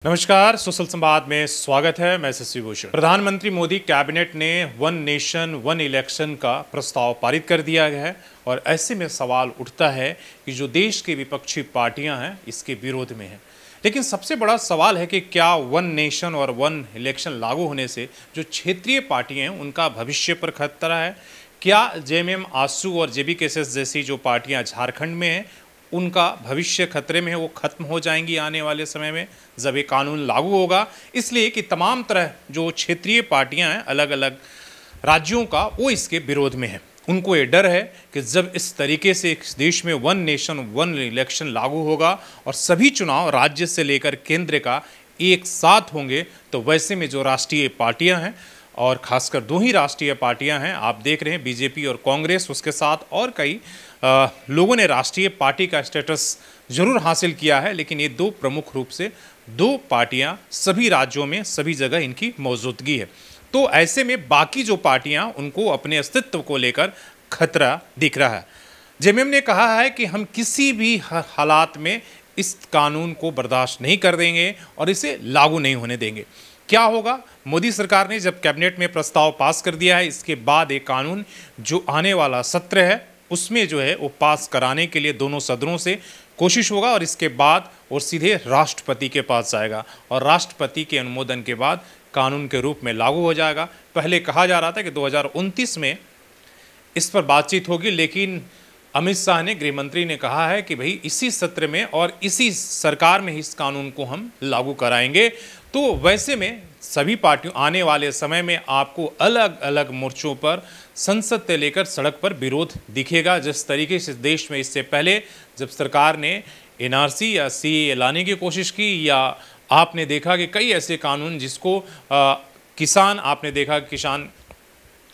नमस्कार, सोशल संवाद में स्वागत है। मैं शशि भूषण। प्रधानमंत्री मोदी कैबिनेट ने वन नेशन वन इलेक्शन का प्रस्ताव पारित कर दिया गया है और ऐसे में सवाल उठता है कि जो देश की विपक्षी पार्टियां हैं इसके विरोध में हैं। लेकिन सबसे बड़ा सवाल है कि क्या वन नेशन और वन इलेक्शन लागू होने से जो क्षेत्रीय पार्टियां हैं उनका भविष्य पर खतरा है? क्या जेएमएम, आसू और जेबीकेएसएस जैसी जो पार्टियां झारखंड में हैं उनका भविष्य खतरे में है, वो खत्म हो जाएंगी आने वाले समय में जब ये कानून लागू होगा? इसलिए कि तमाम तरह जो क्षेत्रीय पार्टियां हैं अलग अलग राज्यों का, वो इसके विरोध में हैं। उनको ये डर है कि जब इस तरीके से इस देश में वन नेशन वन इलेक्शन लागू होगा और सभी चुनाव राज्य से लेकर केंद्र का एक साथ होंगे, तो वैसे में जो राष्ट्रीय पार्टियां हैं और खासकर दो ही राष्ट्रीय पार्टियां हैं, आप देख रहे हैं बीजेपी और कांग्रेस, उसके साथ और कई लोगों ने राष्ट्रीय पार्टी का स्टेटस जरूर हासिल किया है, लेकिन ये दो प्रमुख रूप से दो पार्टियां सभी राज्यों में सभी जगह इनकी मौजूदगी है। तो ऐसे में बाकी जो पार्टियां उनको अपने अस्तित्व को लेकर खतरा दिख रहा है। जेएमएम ने कहा है कि हम किसी भी हालात में इस कानून को बर्दाश्त नहीं कर देंगे और इसे लागू नहीं होने देंगे। क्या होगा? मोदी सरकार ने जब कैबिनेट में प्रस्ताव पास कर दिया है, इसके बाद एक कानून जो आने वाला सत्र है उसमें जो है वो पास कराने के लिए दोनों सदनों से कोशिश होगा और इसके बाद और सीधे राष्ट्रपति के पास जाएगा और राष्ट्रपति के अनुमोदन के बाद कानून के रूप में लागू हो जाएगा। पहले कहा जा रहा था कि 2029 में इस पर बातचीत होगी, लेकिन अमित शाह ने, गृह मंत्री ने कहा है कि भाई इसी सत्र में और इसी सरकार में इस कानून को हम लागू कराएंगे। तो वैसे में सभी पार्टियों आने वाले समय में आपको अलग अलग मोर्चों पर संसद से लेकर सड़क पर विरोध दिखेगा। जिस तरीके से देश में इससे पहले जब सरकार ने एनआरसी या सीएए लाने की कोशिश की, या आपने देखा कि कई ऐसे कानून जिसको किसान, आपने देखा किसान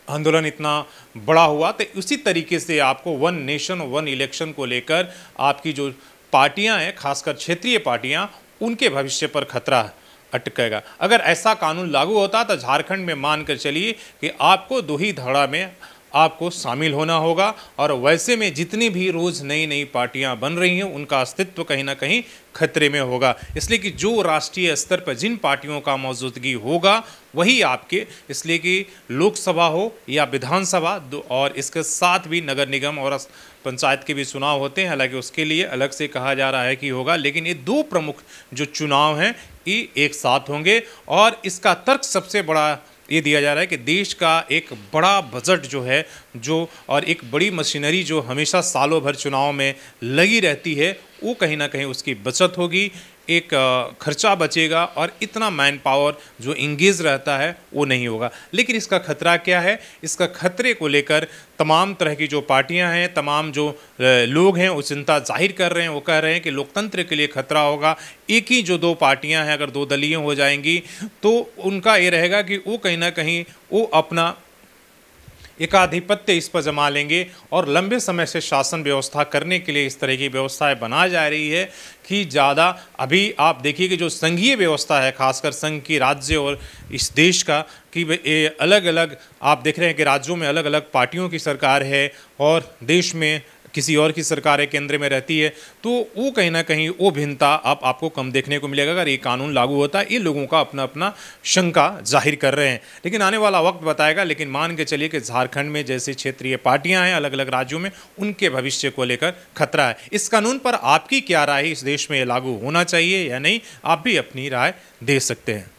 आंदोलन इतना बड़ा हुआ, तो उसी तरीके से आपको वन नेशन वन इलेक्शन को लेकर आपकी जो पार्टियां हैं, खासकर क्षेत्रीय पार्टियां, उनके भविष्य पर खतरा अटकेगा। अगर ऐसा कानून लागू होता तो झारखंड में मानकर चलिए कि आपको दो ही धड़ा में आपको शामिल होना होगा और वैसे में जितनी भी रोज़ नई नई पार्टियां बन रही हैं उनका अस्तित्व कहीं ना कहीं खतरे में होगा। इसलिए कि जो राष्ट्रीय स्तर पर जिन पार्टियों का मौजूदगी होगा वही आपके, इसलिए कि लोकसभा हो या विधानसभा और इसके साथ भी नगर निगम और पंचायत के भी चुनाव होते हैं, हालांकि उसके लिए अलग से कहा जा रहा है कि होगा, लेकिन ये दो प्रमुख जो चुनाव हैं ये एक साथ होंगे। और इसका तर्क सबसे बड़ा ये दिया जा रहा है कि देश का एक बड़ा बजट जो है और एक बड़ी मशीनरी जो हमेशा सालों भर चुनाव में लगी रहती है, वो कहीं ना कहीं उसकी बचत होगी, एक खर्चा बचेगा और इतना मैन पावर जो इंगेज रहता है वो नहीं होगा। लेकिन इसका खतरा क्या है? इसका खतरे को लेकर तमाम तरह की जो पार्टियां हैं, तमाम जो लोग हैं वो चिंता जाहिर कर रहे हैं। वो कह रहे हैं कि लोकतंत्र के लिए खतरा होगा। एक ही जो दो पार्टियां हैं अगर दो दलीय हो जाएंगी तो उनका ये रहेगा कि वो कहीं ना कहीं वो अपना एकाधिपत्य इस पर जमा लेंगे और लंबे समय से शासन व्यवस्था करने के लिए इस तरह की व्यवस्थाएं बनाई जा रही है कि ज़्यादा, अभी आप देखिए कि जो संघीय व्यवस्था है, खासकर संघ की, राज्य और इस देश का, कि अलग अलग आप देख रहे हैं कि राज्यों में अलग अलग पार्टियों की सरकार है और देश में किसी और की सरकार है, केंद्र में रहती है, तो वो कहीं ना कहीं वो भिन्नता आपको कम देखने को मिलेगा अगर ये कानून लागू होता है। ये लोगों का अपना अपना शंका जाहिर कर रहे हैं, लेकिन आने वाला वक्त बताएगा। लेकिन मान के चलिए कि झारखंड में जैसे क्षेत्रीय पार्टियां हैं अलग अलग राज्यों में, उनके भविष्य को लेकर खतरा है। इस कानून पर आपकी क्या राय है? इस देश में ये लागू होना चाहिए या नहीं? आप भी अपनी राय दे सकते हैं।